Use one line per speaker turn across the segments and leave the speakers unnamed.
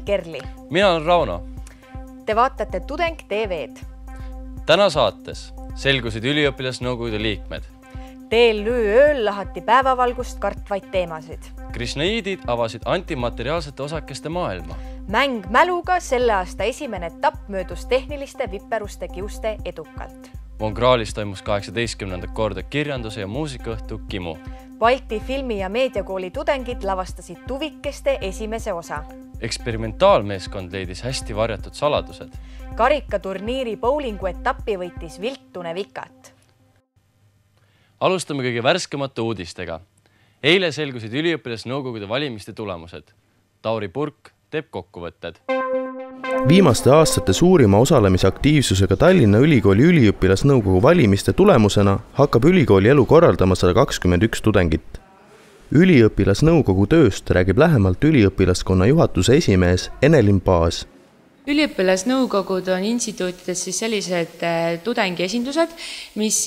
Kerli.
Mina olen Rauno.
Te vaatate Tudeng TV-d.
Täna saates selgusid üliõpilasnõukogude liikmed.
TLÜ ööl lahati päevavalgust kartvaid teemasid.
Krishnaidid avasid antimateriaalsete osakeste maailma.
Mäng mäluga selle aasta esimene etapp möödus tehniliste viperuste kiuste edukalt.
Mongraalis toimus 18. korda kirjanduse ja muusikaõhtu Kimu.
Balti filmi- ja meediakooli tudengid lavastasid Tuvikeste esimese osa.
Eksperimentaalmeeskond leidis hästi varjatud saladused.
Karikaturniiri bowlingu etappi võitis Viltune Vikat.
Alustame kõige värskemate uudistega. Eile selgusid üliõpilasnõukogude valimiste tulemused. Tauri Purk teeb kokkuvõtted.
Viimaste aastate suurima osalemisaktiivsusega Tallinna Ülikooli üliõpilasnõukogu valimiste tulemusena hakkab ülikooli elu korraldama 121 tudengit. Üliõpilasnõukogu tööst räägib lähemalt üliõpilaskonna juhatuse esimees Enelin Paas.
Üliõpilasnõukogud on instituutides sellised tudengiesindused, mis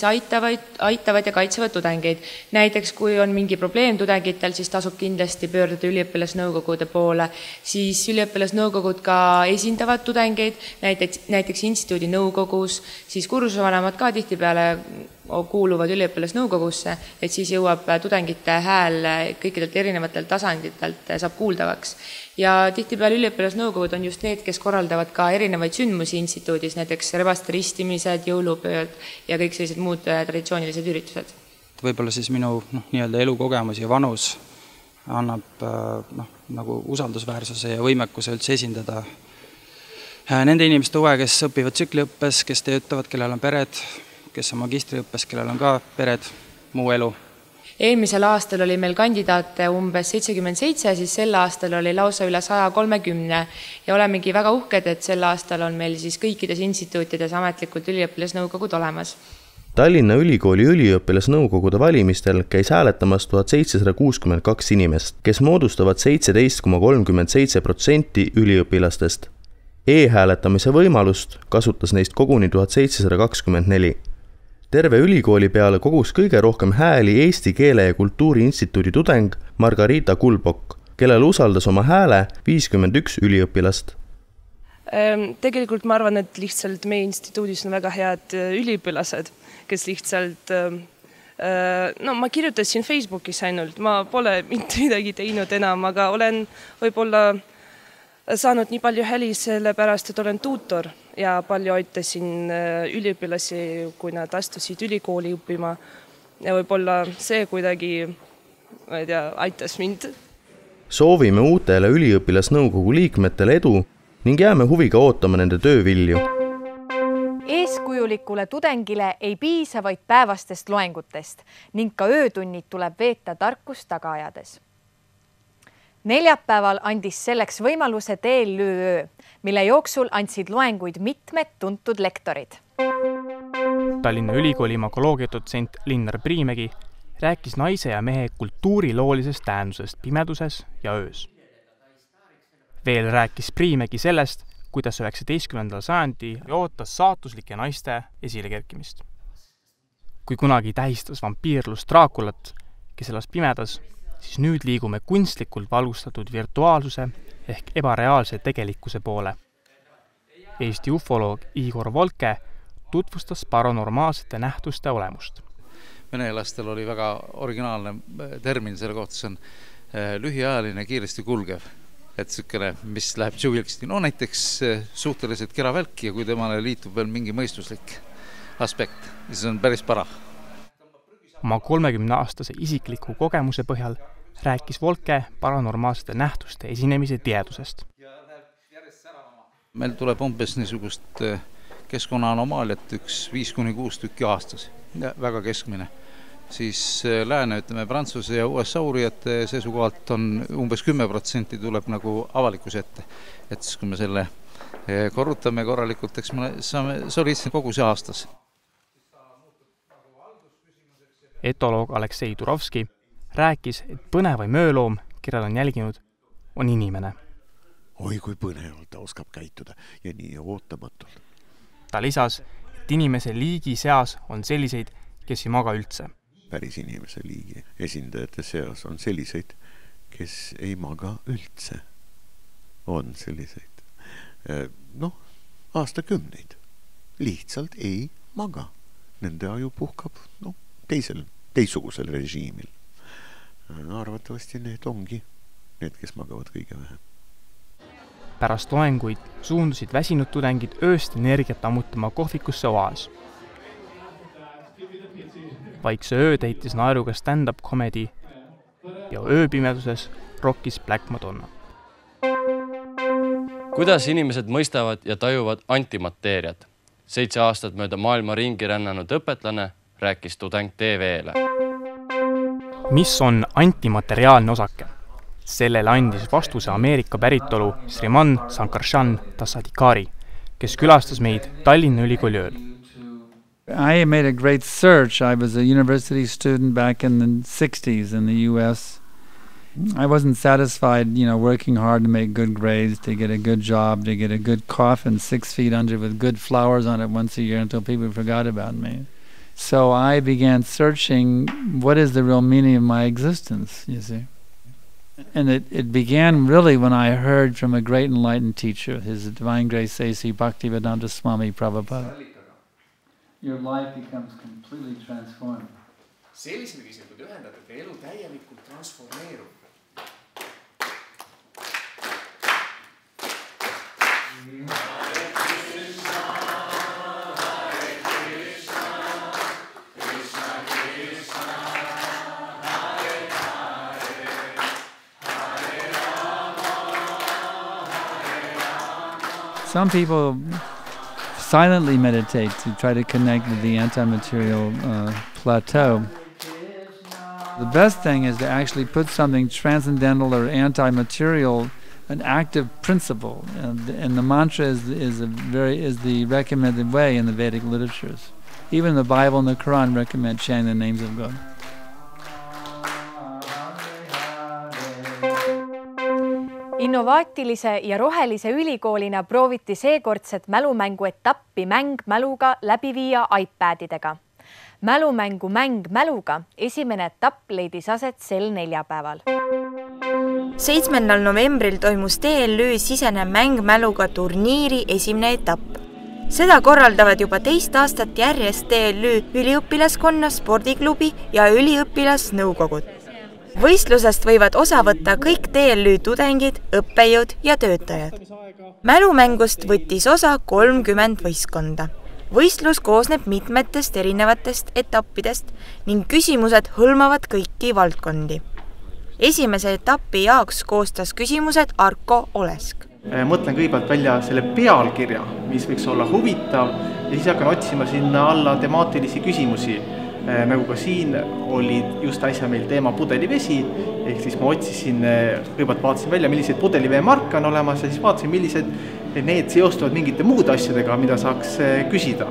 aitavad ja kaitsevad tudengeid. Näiteks kui on mingi probleem tudengitel, siis tasub kindlasti pöörduda üliõpilasnõukogude poole. Siis üliõpilasnõukogud ka esindavad tudengeid, näiteks instituudi nõukogus, siis kursusevanemad ka tihtipeale kuuluvad üliõpilasnõukogusse, et siis jõuab tudengite hääl kõikidelt erinevatelt tasanditelt saab kuuldavaks. Ja tihtipeale üliõpilasnõukogud on just need, kes korraldavad ka erinevaid sündmusi instituudis, näiteks rebaste ristimised, jõulupööd ja kõik sellised muud traditsioonilised üritused.
Võib-olla siis minu elukogemus ja vanus annab nagu usaldusväärsuse ja võimekuse üldse esindada nende inimeste huve, kes õpivad tsükliõppes, kes töötavad, kellel on pered, kes on magistriõppes, kellel on ka pered, muu elu.
Eelmisel aastal oli meil kandidaate umbes 77, siis sel aastal oli lausa üle 130 ja olemegi väga uhked, et sel aastal on meil siis kõikides instituutides ametlikult üliõpilasnõukogud olemas.
Tallinna Ülikooli üliõpilasnõukogude valimistel käis hääletamas 1762 inimest, kes moodustavad 17,37% üliõpilastest. E-hääletamise võimalust kasutas neist koguni 1724. Terve ülikooli peale kogus kõige rohkem hääli Eesti Keele ja Kultuuri Instituudi tudeng Margarita Kulbok, kellel usaldas oma hääle 51 üliõpilast.
Tegelikult ma arvan, et lihtsalt meie instituudis on väga head üliõpilased, kes lihtsalt, ma kirjutasin Facebookis ainult, ma pole mitte midagi teinud enam, aga olen võib-olla saanud nii palju heli selle pärast, et olen tuutor ja palju aitasin üliõpilasi, kui nad astusid ülikooli õppima ja võib-olla see kuidagi aitas mind.
Soovime uutele üliõpilasnõukogu liikmetele edu ning jääme huviga ootama nende töövilju.
Eeskujulikule tudengile ei piisa vaid päevastest loengutest ning ka öötunnid tuleb veeta tarkust taga ajades. Neljapäeval andis selleks võimaluse TLÜ öö, mille jooksul andsid loenguid mitmed tuntud lektorid.
Tallinna Ülikooli imakoloogia dotsent Linnar Priimägi rääkis naise ja mehe kultuuriloolisest tähendusest pimeduses ja öös. Veel rääkis Priimägi sellest, kuidas 19. sajandi ootas saatuslike naiste esilekerkimist. Kui kunagi tähistas vampiirlust Draakulat, kes elas pimedas, siis nüüd liigume kunstlikult valgustatud virtuaalsuse ehk ebareaalse tegelikkuse poole. Eesti ufoloog Igor Volke tutvustas paranormaalsete nähtuste olemust.
Venelastel oli väga originaalne termin selle kohta, see on lühiajaline kiiresti kulgev. Et sükene, mis läheb tšuvilksti, näiteks suhteliselt kera välk ja kui temale liitub veel mingi mõistuslik aspekt, siis on päris para.
Oma 30-aastase isikliku kogemuse põhjal rääkis Volke paranormaalsete nähtuste esinemise tihedusest.
Meil tuleb umbes niisugust keskkonnaaanomaaliat 5-6 tükki aastas, väga keskmine. Siis lääne, Prantsuse ja USA uurijate seisukohalt on umbes 10% tuleb nagu avalikkuse ette. Et siis kui me selle korrutame korralikult, eks me saame, see oli kogu see aastas.
Etoloog Aleksei Turovski rääkis, et põnevaim ööloom, keda on jälginud, on inimene.
Oi, kui põnevalt ta oskab käituda ja nii ootamatult.
Ta lisas, et inimese liigi seas on selliseid, kes ei maga üldse.
Päris inimese liigi esindajate seas on selliseid, kes ei maga üldse. on selliseid. Noh, aastakümneid lihtsalt ei maga. Nende aju puhkab teistsugusel režiimil. Arvatavasti need ongi need, kes magavad kõige vähem.
Pärast loenguid suundusid väsinud tudengid ööst energiat ammutama kohvikusse Oas. Vaikse öö täitis naeruga stand-up comedy ja ööpimeduses rockis Black Madonna.
Kuidas inimesed mõistavad ja tajuvad antimateeriat? 7 aastat mööda maailma ringi rännanud õpetlane rääkis tudeng TV-le.
Mis on antimateriaalne osake? Sellele andis vastuse Ameerika päritolu Sriman Sankarshan Tasadikari, kes külastas meid Tallinna Ülikooli ööl.
I made a great search. I was a university student back in the 60s in the U.S. I wasn't satisfied, working hard to make good grades, to get a good job, to get a good coffin 6 feet under with good flowers on it once a year until people forgot about me. So I began searching what is the real meaning of my existence, you see. And it began really when I heard from a great enlightened teacher, His Divine Grace A.C. Bhaktivedanta Swami Prabhupada. Your life becomes completely transformed.
Sellisel viisil, kui ühendada, et elu täielikult transformeerub.
Some people silently meditate to try to connect with the anti-material plateau. The best thing is to actually put something transcendental or anti-material, an active principle, and the mantra is the recommended way in the Vedic literatures. Even the Bible and the Quran recommend chanting the names of God.
Innovaatilise ja rohelise ülikoolina prooviti seekordset mälumängu etappi Mäng mäluga läbi viia iPadidega. Mälumängu Mäng mäluga esimene etapp leidis aset sel neljapäeval.
7. novembril toimus TLÜ sisene Mäng mäluga turniiri esimene etapp. Seda korraldavad juba 2 aastat järjest TLÜ üliõpilaskonna spordiklubi ja üliõpilasnõukogud. Võistlusest võivad osa võtta kõik TLÜ tudengid, õppejõud ja töötajad. Mälumängust võttis osa 30 võistkonda. Võistlus koosneb mitmetest erinevatest etappidest ning küsimused hõlmavad kõiki valdkondi. Esimese etappi jaoks koostas küsimused Arko Olesk.
Mõtlen kõigepealt välja selle pealkirja, mis võiks olla huvitav ja siis hakkan otsima sinna alla temaatilisi küsimusi. Nagu ka siin oli just äsja meil teema pudelivesi, ehk siis ma otsisin, kõigepealt vaatasin välja, millised pudeliveemarke on olemas ja siis vaatasin, millised need seostuvad mingite muude asjadega, mida saaks küsida.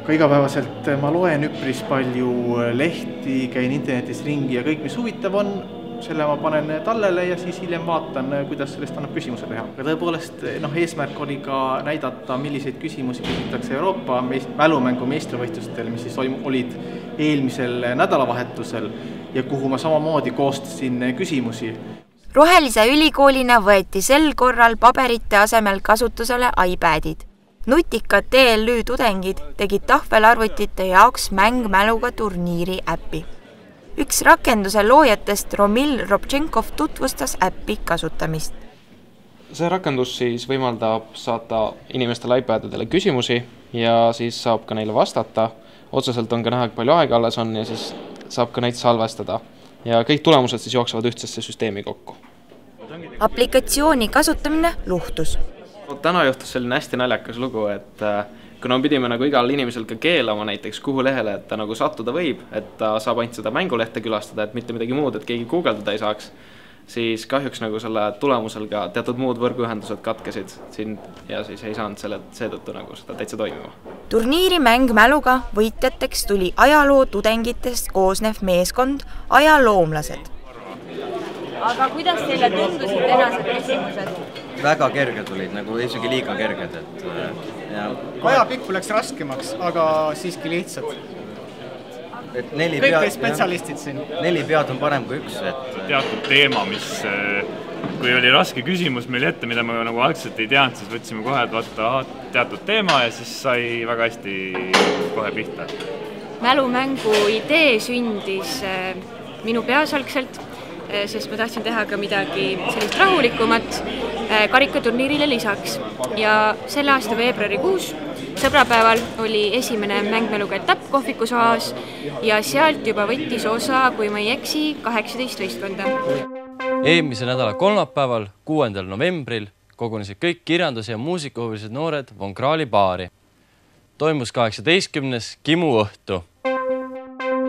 Ka igapäevaselt ma loen üpris palju lehti, käin internetis ringi ja kõik, mis huvitav on, selle ma panen tallele ja siis hiljem vaatan, kuidas sellest annab küsimuse teha. Aga tõepoolest, eesmärk oli ka näidata, milliseid küsimusi küsitakse Euroopa mälumängu meistrivõistlustel, mis siis olid eelmisel nädalavahetusel ja kuhu ma samamoodi koostasin küsimusi.
Rohelise ülikoolina võeti sel korral paberite asemel kasutusele iPadid. Nutikad TLÜ tudengid tegid tahvelarvutite jaoks Mäng mäluga turniiri äppi. Üks rakenduse loojatest Romil Robtšenkov tutvustas äppi kasutamist.
See rakendus siis võimaldab saata inimestele iPadidele küsimusi ja siis saab ka neile vastata. Otseselt on ka näha, palju aega alles on ja siis saab ka neid salvestada. Ja kõik tulemused siis jooksevad ühtsesse süsteemi kokku.
Aplikatsiooni kasutamine luhtus.
Täna juhtus selline hästi naljakas lugu, et kuna pidime nagu igal inimesel ka keelama näiteks kuhu lehele, et ta nagu sattuda võib, et ta saab ainult seda mängulehte külastada, et mitte midagi muud, et keegi guugeldada ei saaks, siis kahjuks nagu selle tulemusel ka teatud muud võrguühendused katkesid siin ja siis ei saanud seetõttu nagu seda täitsa toimima.
Turniiri Mäng mäluga võitjateks tuli ajaloo tudengitest koosnev meeskond ajaloomlased. Aga kuidas teile tundusid tänased küsimused?
Väga kerged olid, nagu isegi liiga kerged.
Ajapikku läks raskemaks, aga siiski lihtsad. Kõik spetsialistid siin.
4 pead on parem kui 1.
Teatud teema, mis kui oli raske küsimus meil ette, mida me nagu algselt ei teadnud, siis võtsime kohe, et vaata teatud teema ja siis sai väga hästi kohe pihta.
Mälumängu idee sündis minu peas algselt, sest ma tahtsin teha ka midagi sellist rahulikumat karikaturniirile lisaks. Ja selle aasta veebruarikuus sõbrapäeval oli esimene mängmäluga etapp kohvikusoas ja sealt juba võttis osa, kui ma ei eksi, 18 võistkonda.
Eelmise nädala kolmapäeval, 6. novembril, kogunesid kõik kirjandus- ja muusikahuvilised noored Von Krahli baari. Toimus 18. Kimu õhtu.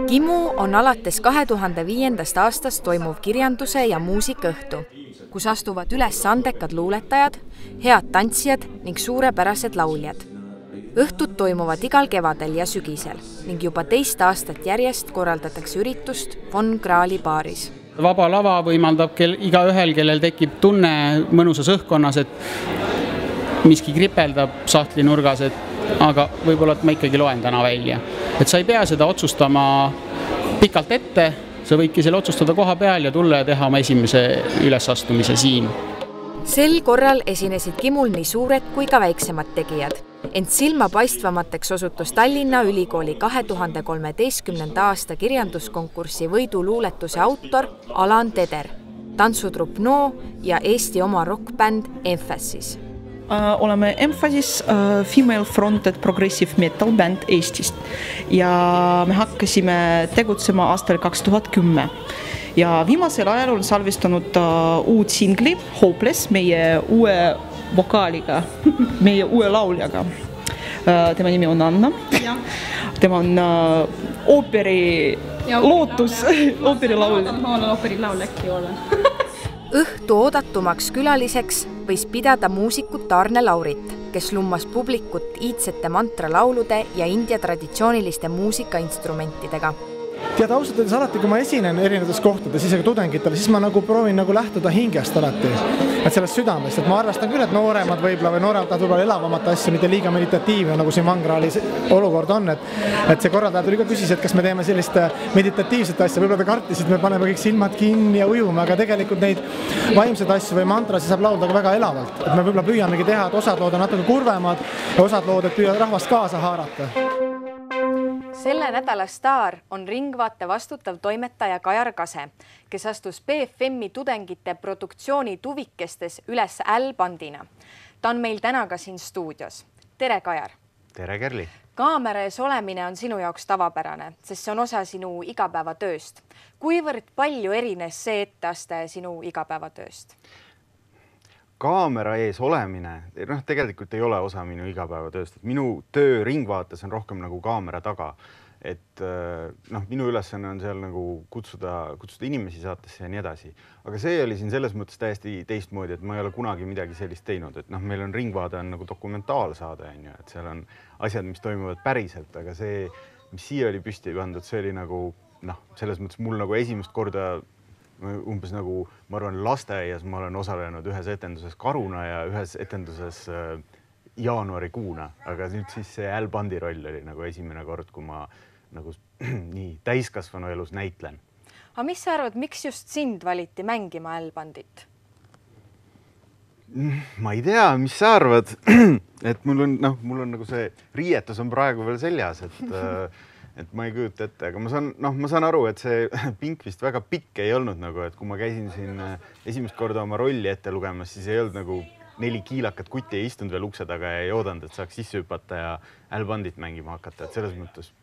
Kimu on alates 2005. aastast toimuv kirjanduse ja muusikaõhtu, kus astuvad üles andekad luuletajad, head tantsijad ning suurepärased lauljad. Õhtud toimuvad igal kevadel ja sügisel ning juba 2 aastat järjest korraldatakse üritust Von Krahli baaris.
Vaba lava võimaldab igaühel, kellel tekib tunne mõnusas õhkkonnas, et miski kripeldab sahtli nurgas, aga võib-olla ma ikkagi loen täna välja. Et sa ei pea seda otsustama pikalt ette, sa võidki selle otsustada koha peal ja tulla ja teha oma esimese ülesastumise siin.
Sel korral esinesid Kimul nii suured kui ka väiksemad tegijad. Ent silmapaistvamateks osutus Tallinna Ülikooli 2013. aasta kirjanduskonkursi võiduluuletuse autor Alan Teder, tantsutrupp No ja Eesti oma rockbänd Emphasis.
Oleme Emphasis female fronted progressive metal band Eestist ja me hakkasime tegutsema aastal 2010. Ja viimasel ajal on salvestanud uut singli Hopeless meie uue vokaaliga, meie uue lauljaga. Tema nimi on Anna. Tema on ooperi lootus, ooperi laulja.
Ma olen ooperi laulja, äkki olen.
Õhtu oodatumaks külaliseks võis pidada muusikut Arne Laurit, kes lummas publikut iidsete mantralaulude ja India traditsiooniliste muusikainstrumentidega.
Tead, ausalt öeldes alati, kui ma esinen erinevates kohtades, isegi tudengitele, siis ma proovin lähtuda hingest alati, et sellest südamest, et ma arvestan küll, et nooremad võib-olla või nooremad võib-olla elavamat asja, mitte liiga meditatiivne, nagu siin Von Krahli olukord on, et see korraldaja tuli ka küsis, et kas me teeme sellist meditatiivset asja, võib-olla te kartisid, me paneme kõik silmad kinni ja ujume, aga tegelikult neid vaimseid asju või mantrasi saab laulda ka väga elavalt, et me võib-olla püüamegi teha, et osad lood on natuke kurvemad ja osad lood, et püüavad rahvast kaasa haarata.
Selle nädala staar on Ringvaate vastutav toimetaja Kajar Kase, kes astus BFM-i tudengite produktsiooni tuvikestes üles L-bandina. Ta on meil täna ka siin stuudios. Tere, Kajar!
Tere, Kerli!
Kaamera ees olemine on sinu jaoks tavapärane, sest see on osa sinu igapäevatööst. Kuivõrd palju erines see etteaste sinu igapäevatööst?
Kaamera ees olemine, tegelikult ei ole osa minu igapäevatööst. Minu töö Ringvaates on rohkem nagu kaamera taga. Et minu ülesanne on seal nagu kutsuda inimesi saatesse ja nii edasi. Aga see oli siin selles mõttes täiesti teistmoodi, et ma ei ole kunagi midagi sellist teinud. Et meil on Ringvaade on nagu dokumentaalsaade, et seal on asjad, mis toimuvad päriselt, aga see, mis siia oli püsti pandud, see oli nagu, selles mõttes mul nagu esimest korda umbes nagu, ma arvan, lasteaias ma olen osalenud ühes etenduses Karuna ja ühes etenduses jaanuarikuuna, aga nüüd siis see L-bandi roll oli nagu esimene kord, kui ma nagu nii täiskasvanu elus näitlen.
Aga mis sa arvad, miks just sind valiti mängima L-bandit?
Ma ei tea, mis sa arvad, et mul on nagu see riietus on praegu veel seljas, et ma ei kujuta ette, aga ma saan aru, et see pink vist väga pikk ei olnud nagu, et kui ma käisin siin esimest korda oma rolli ette lugemas, siis ei olnud nagu 4 kiilakat kutti ei istunud veel ukse taga ja ei oodanud, et saaks sisse hüpata ja L-bandit mängima hakata, et selles mõttes,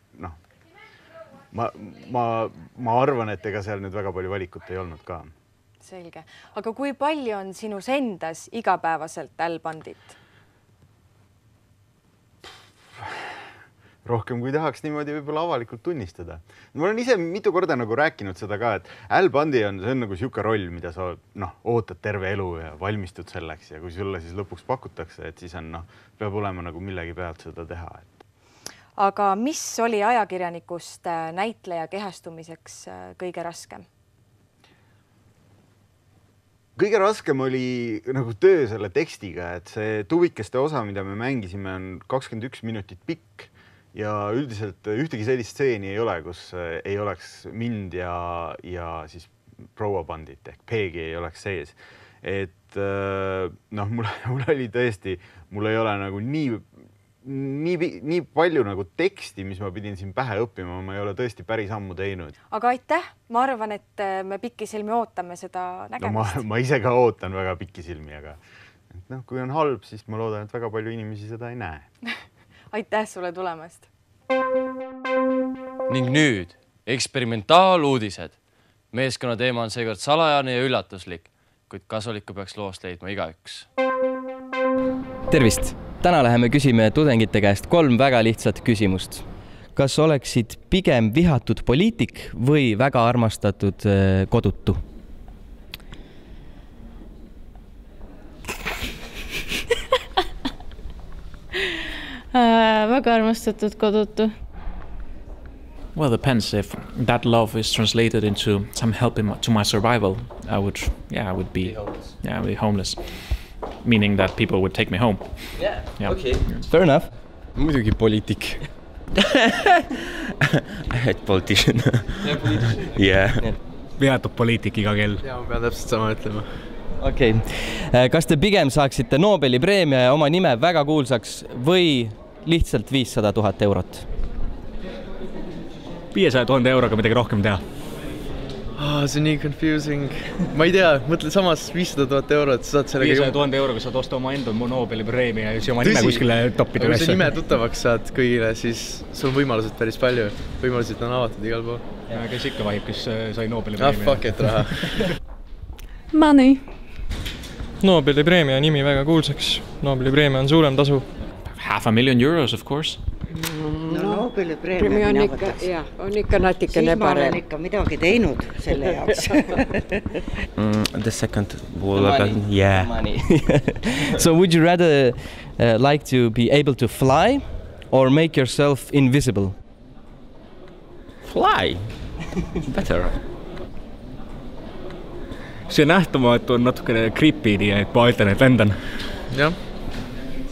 ma arvan, et ega seal nüüd väga palju valikut ei olnud ka.
Selge. Aga kui palju on sinus endas igapäevaselt L-bandit?
Rohkem kui tahaks niimoodi võib-olla avalikult tunnistada. Ma olen ise mitu korda nagu rääkinud seda ka, et L-bandi on nagu siuke roll, mida sa ootad terve elu ja valmistud selleks ja kui sulle siis lõpuks pakutakse, et siis peab olema nagu millegi pealt seda teha.
Aga mis oli ajakirjanikust näitleja kehastumiseks kõige raskem?
Kõige raskem oli nagu töö selle tekstiga, et see tuvikeste osa, mida me mängisime, on 21 minutit pikk. Ja üldiselt ühtegi sellist stseeni ei ole, kus ei oleks mind ja siis proua bandit ehk Peegi ei oleks sees. et noh, mul oli tõesti, mul ei ole nagu nii palju nagu teksti, mis ma pidin siin pähe õppima, ma ei ole tõesti päris ammu teinud.
Aga aitäh, ma arvan, et me pikisilmi ootame seda nägemist.
No, ma ise ka ootan väga pikisilmi, aga noh, kui on halb, siis ma loodan, et väga palju inimesi seda ei näe.
Aitäh sulle tulemast.
Ning nüüd eksperimentaaluudised. Meeskonna teema on seekord salajane ja üllatuslik, kuid kasulikku peaks loost leidma igaüks.
Tervist! Täna läheme küsime tudengite käest 3 väga lihtsat küsimust. Kas oleksid pigem vihatud poliitik või väga armastatud kodutu?
Väga armastatud kodutu.
Well, depends if that love is translated into some help to my survival. I would be homeless. Meaning that people would take me home.
Yeah. Okay. Fair enough.
Muidugi poliitik.
I hate politician. Yeah.
Vihatud poliitik iga kell.
Ja, ma pean täpselt sama ütlema.
Okay. Kas te pigem saaksite Nobeli preemia ja oma nime väga kuulsaks või lihtsalt 500 000 eurot?
500 000 euroga midagi rohkem teha.
See on nii confusing. Ma ei tea, mõtle samas 500 000 eurot, sa saad sellega...
500 000 euroga saad osta oma enda Nobeli preemia ja siis oma nime kuskile toppida
üles. Kui sa nime tuttavaks saad kõigile, siis sul on võimalused päris palju. Võimalused on avatud igal pool.
Ja kes ikka vahib, kes sai Nobeli preemia.
Fuck it, raha.
Money.
Nobeli preemia nimi väga kuulsaks. Nobeli preemia on suurem tasu.
€500,000, of course.
Nobeli preemia on ikka natikene parem. Siis ma olen ikka midagi teinud selle jaoks.
The second money. Yeah. Money. So would you rather like to be able to fly or make yourself invisible?
Fly. Better. See nähtamatu on natukene creepy, nii et ma ütlen, et lendan.
Jah.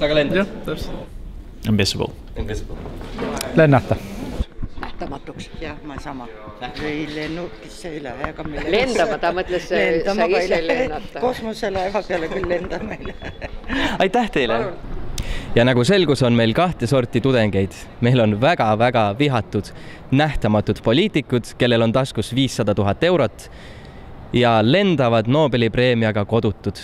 Sa ka lendad?
Jah, täpselt.
Invisible.
Lennata.
Nähtamatuks, jah, ma sama. Ei lennukisse üle, aga meile... Lendama, ta mõtles, sa ise lennata. Kosmoselaeva peale küll lendame.
Aitäh teile! Ja nagu selgus, on meil 2 sorti tudengeid. Meil on väga-väga vihatud nähtamatud poliitikud, kellel on taskus 500 000 eurot ja lendavad Nobeli preemiaga kodutud.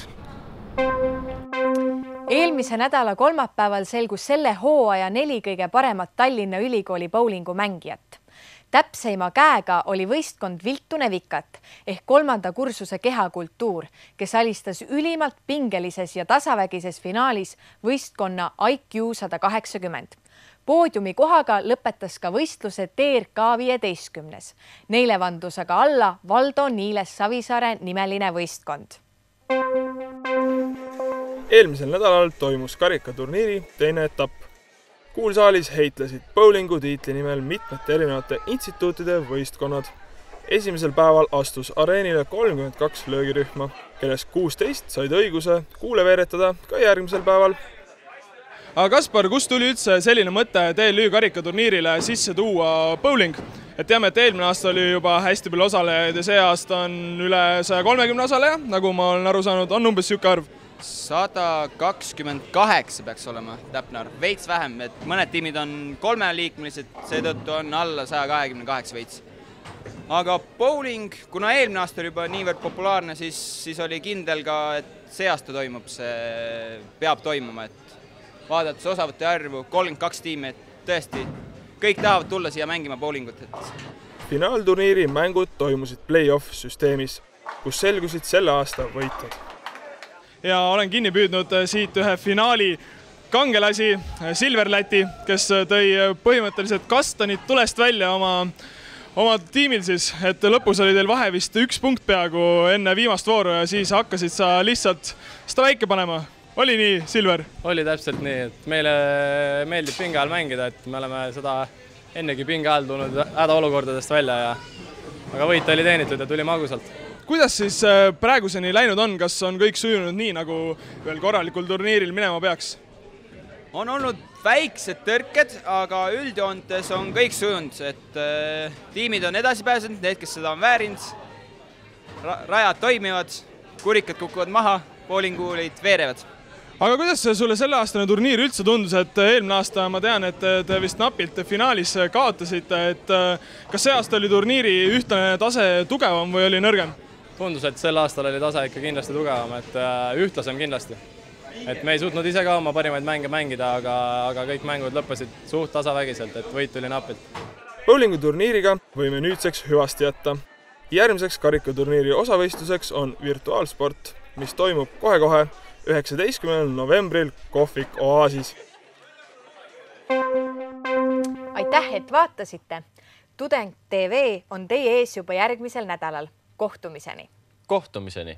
Eelmise nädala kolmapäeval selgus selle hooaja 4 kõige paremat Tallinna Ülikooli bowlingu mängijat. Täpseima käega oli võistkond Viltune Vikat ehk 3. kursuse kehakultuur, kes alistas ülimalt pingelises ja tasavägises finaalis võistkonna IQ 180. Poodiumi kohaga lõpetas ka võistluse TRK 15. Neile vandus aga alla Valdo Niiles Savisaare nimeline võistkond.
Eelmisel nädalal toimus karikaturniiri teine etapp. Kuulsaalis heitlesid bowlingu tiitli nimel mitmete erinevate instituutide võistkonnad. Esimesel päeval astus areenile 32 löögirühma, kellest 16 said õiguse kuule veeretada ka järgmisel päeval. Aga Kaspar, kust tuli üldse selline mõte TLÜ karikaturniirile sisse tuua bowling? Et teame, et eelmine aasta oli juba hästi palju osalejaid ja see aasta on üle 130 osaleja, nagu ma olen aru saanud, on umbes siuke arv.
128 peaks olema täpne arv, veits vähem, et mõned tiimid on 3-liikmelised, seetõttu on alla 128 veits. Aga bowling, kuna eelmine aasta oli juba niivõrd populaarne, siis oli kindel ka, et see aasta toimub, see peab toimuma, et vaadates osavõtte arvu, 32 tiimi, et tõesti, kõik tahavad tulla siia mängima bowlingut.
Finaalturniiri mängud toimusid play-off süsteemis, kus selgusid selle aasta võitjad. Ja olen kinni püüdnud siit ühe finaali kangelasi, Silver Läti, kes tõi põhimõtteliselt kastanid tulest välja oma tiimil siis, et lõpus oli teil vahe vist 1 punkt peaaegu enne viimast vooru ja siis hakkasid sa lihtsalt seda väike panema. Oli nii, Silver?
Oli täpselt nii, et meile meeldib pinge all mängida, et me oleme seda ennegi pinge all tulnud hädaolukordadest välja, aga võit oli teenitud ja tuli magusalt.
Kuidas siis praeguseni läinud on? Kas on kõik sujunud nii, nagu veel korralikul turniiril minema peaks?
On olnud väiksed tõrked, aga üldjoontes on kõik sujunud, et tiimid on edasi pääsenud, need, kes seda on väärinud, rajad toimivad kurikad kukuvad maha, bowlinguulid veerevad.
Aga kuidas sulle selle aastane turniir üldse tundus, et eelmine aasta ma tean, et te vist napilt finaalis kaotasite, et kas see aasta oli turniiri ühtlane tase tugevam või oli nõrgem?
Tundus, et sel aastal oli tase ikka kindlasti tugevam, et ühtlasem kindlasti. Et me ei suutnud ise ka oma parimaid mänge mängida, aga kõik mängud lõppesid suht tasavägiselt, et võit tuli napilt.
Bowlingu turniiriga võime nüüdseks hüvasti jätta. Järgmiseks karikaturniiri osavõistluseks on virtuaalsport, mis toimub kohe-kohe 19. novembril Kohvik Oaasis.
Aitäh, et vaatasite! Tudeng TV on teie ees juba järgmisel nädalal. Kohtumiseni!
Kohtumiseni!